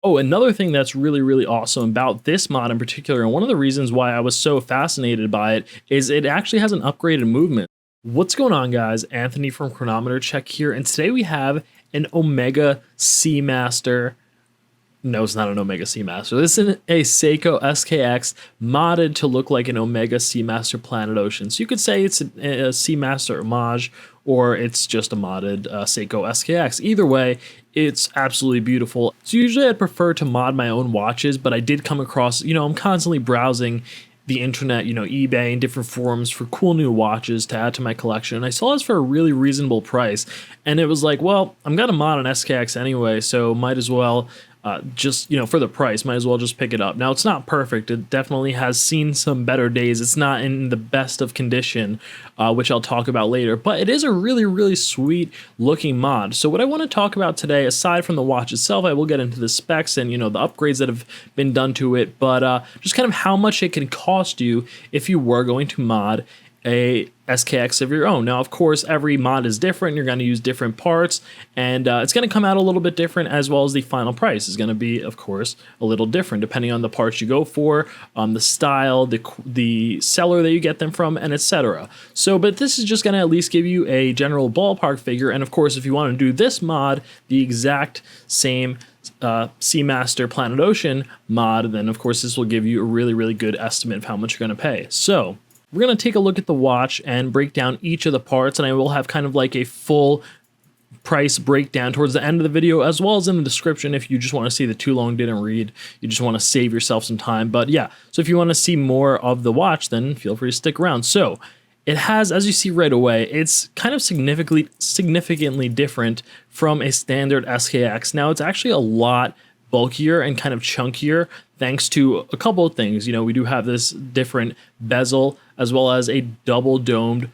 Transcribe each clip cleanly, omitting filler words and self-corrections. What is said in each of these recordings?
Oh, another thing that's really awesome about this mod in particular, and one of the reasons why I was so fascinated by it, is it actually has an upgraded movement. What's going on, guys? Anthony from Chronometer Check here, and today we have an Omega Seamaster. No, it's not an Omega Seamaster. This is a Seiko SKX modded to look like an Omega Seamaster Planet Ocean. So you could say it's a Seamaster homage, or it's just a modded Seiko SKX. Either way, it's absolutely beautiful. So usually I'd prefer to mod my own watches, but I did come across, I'm constantly browsing the internet, eBay and different forums for cool new watches to add to my collection. And I saw this for a really reasonable price. And it was like, well, I'm gonna mod an SKX anyway, so might as well just, for the price, might as well just pick it up. Now, it's not perfect. It definitely has seen some better days. It's not in the best of condition, which I'll talk about later, but it is a really sweet looking mod. So what I want to talk about today, aside from the watch itself, I will get into the specs and, the upgrades that have been done to it, but just kind of how much it can cost you if you were going to mod a SKX of your own. Now, of course, every mod is different. You're going to use different parts, and it's going to come out a little bit different, as well as the final price is going to be, of course, a little different depending on the parts you go for, the style, the seller that you get them from, and etc. So, but this is just going to at least give you a general ballpark figure. And of course, if you want to do this mod, the exact same Seamaster Planet Ocean mod, then of course this will give you a really good estimate of how much you're going to pay. So we're going to take a look at the watch and break down each of the parts, and I will have kind of like a full price breakdown towards the end of the video, as well as in the description if you just want to see the too long didn't read, you just want to save yourself some time. But yeah, so if you want to see more of the watch, then feel free to stick around. So it has, as you see right away, it's kind of significantly different from a standard SKX. Now, it's actually a lot bulkier and kind of chunkier thanks to a couple of things. We do have this different bezel, as well as a double domed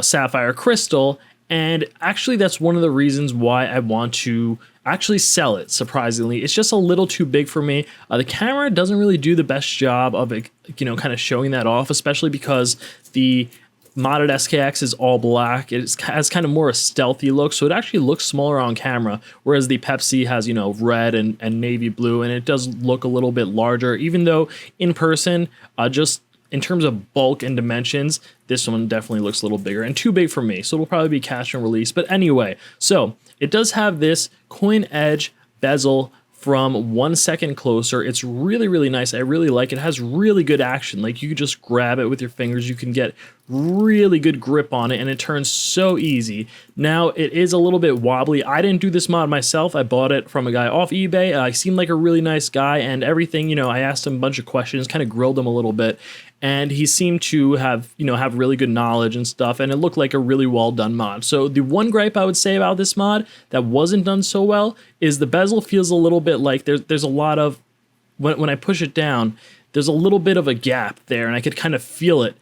sapphire crystal, and actually that's one of the reasons why I want to actually sell it. Surprisingly, it's just a little too big for me. The camera doesn't really do the best job of it, kind of showing that off, especially because the modded SKX is all black. It has kind of more a stealthy look, so it actually looks smaller on camera, whereas the Pepsi has, red and navy blue, and it does look a little bit larger, even though in person, just in terms of bulk and dimensions, this one definitely looks a little bigger and too big for me, so it'll probably be cash and release. But anyway, so it does have this coin edge bezel from 1 second closer. It's really nice. I really like it. It has really good action. Like, you can just grab it with your fingers. You can get really good grip on it, and it turns so easy. Now, it is a little bit wobbly. I didn't do this mod myself. I bought it from a guy off eBay. He seemed like a really nice guy, and everything, I asked him a bunch of questions, kind of grilled him a little bit, and he seemed to have, have really good knowledge and stuff, and it looked like a really well done mod. So the one gripe I would say about this mod that wasn't done so well is the bezel feels a little bit like there's a lot of, when I push it down, there's a little bit of a gap there, and I could kind of feel it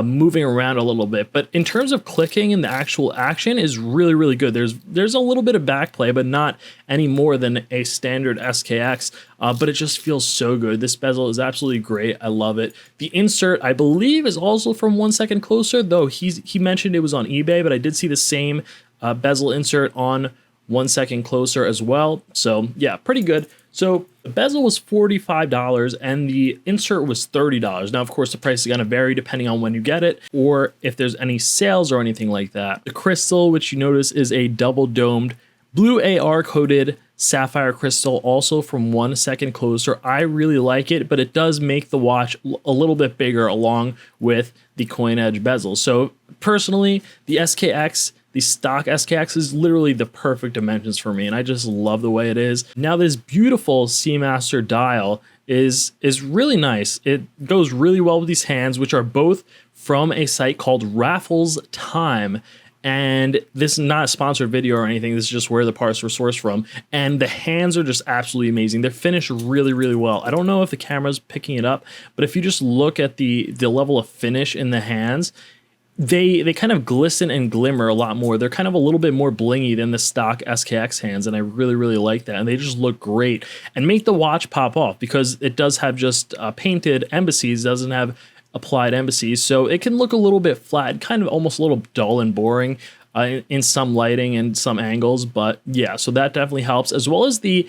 moving around a little bit. But in terms of clicking and the actual action is really good. There's a little bit of backplay, but not any more than a standard SKX, but it just feels so good. This bezel is absolutely great. I love it. The insert, I believe, is also from 1 second closer, though he mentioned it was on eBay, but I did see the same bezel insert on 1 second closer as well. So yeah, pretty good. So the bezel was $45 and the insert was $30. Now, of course, the price is going to vary depending on when you get it or if there's any sales or anything like that. The crystal, which you notice is a double domed blue AR coated sapphire crystal, also from 1 second closer. I really like it, but it does make the watch a little bit bigger along with the coin edge bezel. So personally, the SKX, the stock SKX, is literally the perfect dimensions for me, and I just love the way it is. Now, this beautiful Seamaster dial is really nice. It goes really well with these hands, which are both from a site called Raffles Time. And this is not a sponsored video or anything. This is just where the parts were sourced from. And the hands are just absolutely amazing. They're finished really well. I don't know if the camera's picking it up, but if you just look at the level of finish in the hands, they kind of glisten and glimmer a lot more. They're kind of a little bit more blingy than the stock SKX hands, and I really like that. And they just look great and make the watch pop off because it does have just painted embassies, doesn't have applied embassies, so it can look a little bit flat, kind of almost a little dull and boring in some lighting and some angles. But yeah, so that definitely helps, as well as the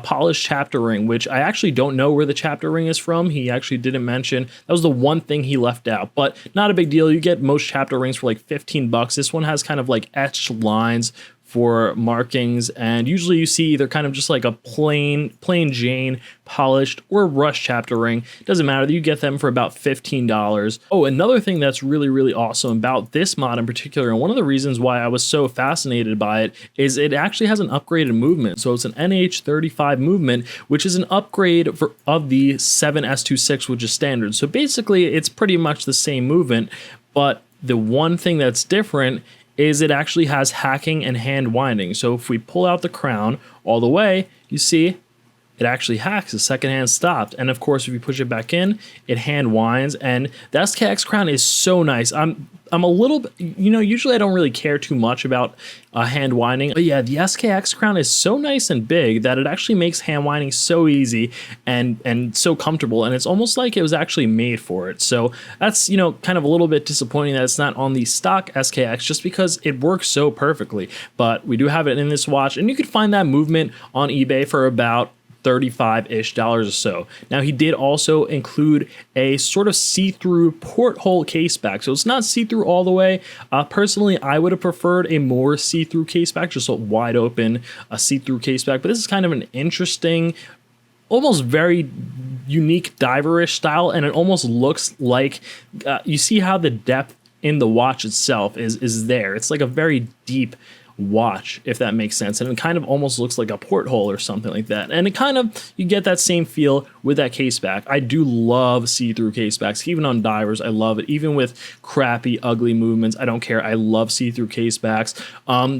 polished chapter ring, which I actually don't know where the chapter ring is from. He actually didn't mention. That was the one thing he left out, but not a big deal. You get most chapter rings for like 15 bucks. This one has kind of like etched lines for markings, and usually you see either kind of just like a plain Jane polished or rush chapter ring. Doesn't matter, you get them for about $15. Oh, another thing that's really awesome about this mod in particular, and one of the reasons why I was so fascinated by it, is it actually has an upgraded movement. So it's an NH35 movement, which is an upgrade of the 7S26, which is standard. So basically it's pretty much the same movement, but the one thing that's different is it actually has hacking and hand winding. So if we pull out the crown all the way, you see it actually hacks, the second hand stopped. And of course, if you push it back in, it hand winds. And the SKX crown is so nice. I'm a little bit, usually I don't really care too much about hand winding, but yeah, the SKX crown is so nice and big that it actually makes hand winding so easy and so comfortable, and it's almost like it was actually made for it. So that's, kind of a little bit disappointing that it's not on the stock SKX, just because it works so perfectly. But we do have it in this watch, and you could find that movement on eBay for about $35-ish or so. Now, he did also include a sort of see-through porthole caseback, so it's not see-through all the way. Personally, I would have preferred a more see-through caseback, just a wide open see-through caseback, but this is kind of an interesting, almost very unique diverish style, and it almost looks like you see how the depth in the watch itself is there. It's like a very deep watch, if that makes sense, and it kind of almost looks like a porthole or something like that, and it kind of, you get that same feel with that caseback. I do love see-through casebacks, even on divers. I love it, even with crappy, ugly movements. I don't care. I love see-through casebacks.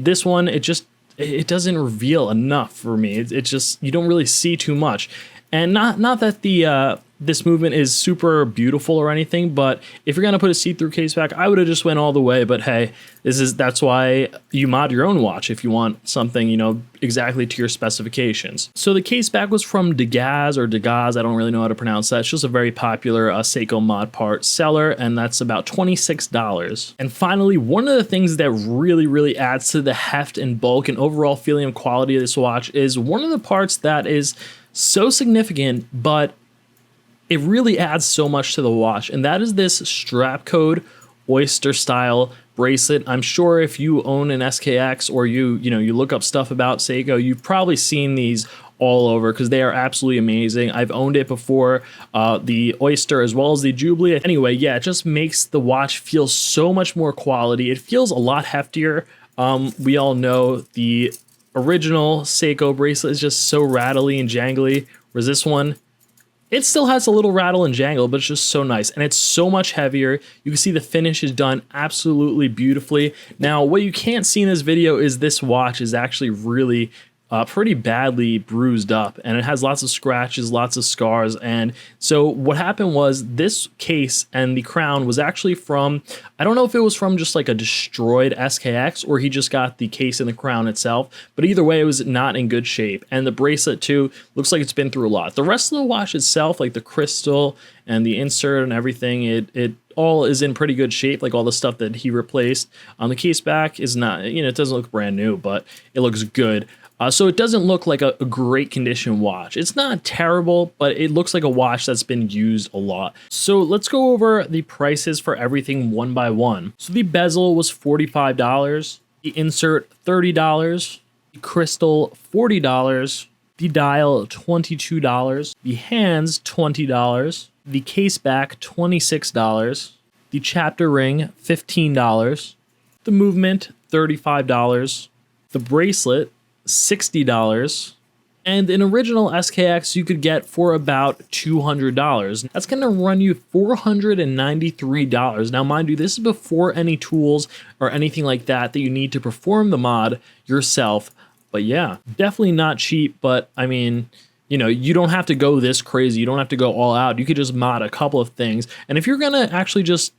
This one, it doesn't reveal enough for me. It just, you don't really see too much, and not that the this movement is super beautiful or anything, but if you're gonna put a see-through caseback, I would have just went all the way. But hey, that's why you mod your own watch if you want something, exactly to your specifications. So the caseback was from Dagaz, I don't really know how to pronounce that. It's just a very popular Seiko mod part seller, and that's about $26. And finally, one of the things that really adds to the heft and bulk and overall feeling of quality of this watch is one of the parts that is so significant, but it really adds so much to the watch, and that is this Strapcode Oyster style bracelet. I'm sure if you own an SKX or you look up stuff about Seiko, you've probably seen these all over because they are absolutely amazing. I've owned it before, the Oyster as well as the Jubilee. Anyway, yeah, it just makes the watch feel so much more quality. It feels a lot heftier. We all know the original Seiko bracelet is just so rattly and jangly, whereas this one, it still has a little rattle and jangle, but it's just so nice, and it's so much heavier. You can see the finish is done absolutely beautifully. Now, what you can't see in this video is this watch is actually really pretty badly bruised up, and it has lots of scratches, lots of scars. And so what happened was this case and the crown was actually from, I don't know if it was from just like a destroyed SKX or he just got the case and the crown itself, but either way it was not in good shape. And the bracelet too looks like it's been through a lot. The rest of the watch itself, like the crystal and the insert and everything, it all is in pretty good shape, like all the stuff that he replaced. The case back is not, it doesn't look brand new, but it looks good. So it doesn't look like a great condition watch. It's not terrible, but it looks like a watch that's been used a lot. So let's go over the prices for everything one by one. So the bezel was $45, the insert $30, the crystal $40, the dial $22, the hands $20, the case back $26, the chapter ring $15, the movement $35, the bracelet $60, and an original SKX you could get for about $200. That's going to run you $493. Now, mind you, this is before any tools or anything like that you need to perform the mod yourself. But yeah, definitely not cheap, but I mean, you don't have to go this crazy. You don't have to go all out. You could just mod a couple of things. And if you're gonna actually just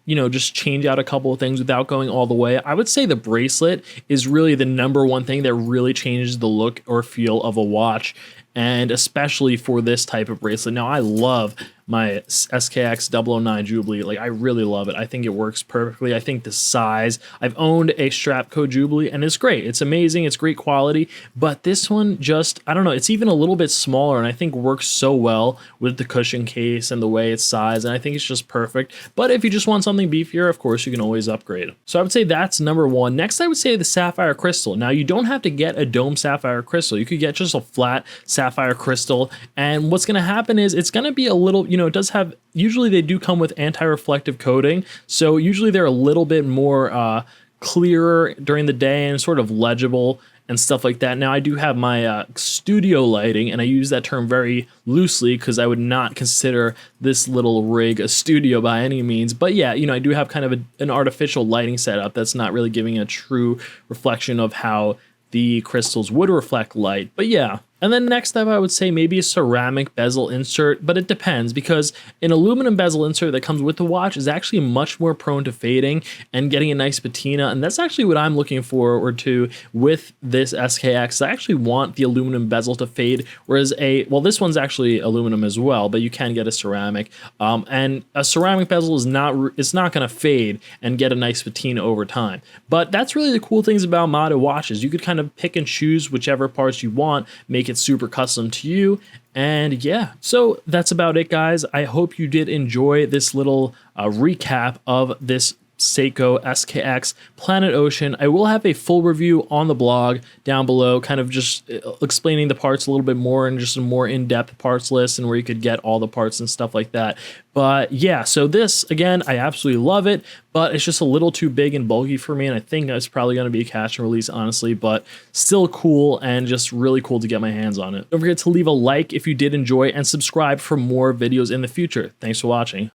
change out a couple of things without going all the way, I would say the bracelet is really the #1 thing that really changes the look or feel of a watch, and especially for this type of bracelet. Now, I love my SKX009 Jubilee. Like, I really love it. I think it works perfectly. I think the size, I've owned a Strapcode Jubilee and it's great. It's amazing. It's great quality, but this one just, I don't know, it's even a little bit smaller and I think works so well with the cushion case and the way it's sized, and I think it's just perfect. But if you just want something beefier, of course, you can always upgrade. So I would say that's number one. Next, I would say the Sapphire crystal. Now, you don't have to get a dome sapphire crystal. You could get just a flat sapphire crystal, and what's going to happen is it's going to be a little, you know, it does have, usually they do come with anti-reflective coating, so usually they're a little bit more clearer during the day and sort of legible and stuff like that. Now, I do have my studio lighting, and I use that term very loosely because I would not consider this little rig a studio by any means. But yeah, you know, I do have kind of an artificial lighting setup that's not really giving a true reflection of how the crystals would reflect light. But yeah. And then next up, I would say maybe a ceramic bezel insert, but it depends, because an aluminum bezel insert that comes with the watch is actually much more prone to fading and getting a nice patina, and that's actually what I'm looking forward to with this SKX. I actually want the aluminum bezel to fade, whereas well, this one's actually aluminum as well, but you can get a ceramic, and a ceramic bezel is not going to fade and get a nice patina over time. But that's really the cool things about modded watches. You could kind of pick and choose whichever parts you want, make it super custom to you. And yeah, so that's about it, guys. I hope you did enjoy this little recap of this Seiko SKX Planet Ocean. I will have a full review on the blog down below, kind of just explaining the parts a little bit more and just a more in-depth parts list and where you could get all the parts and stuff like that. But yeah, so this, again, I absolutely love it, but it's just a little too big and bulky for me, and I think it's probably going to be a cash and release, honestly, but still cool and just really cool to get my hands on it. Don't forget to leave a like if you did enjoy and subscribe for more videos in the future. Thanks for watching.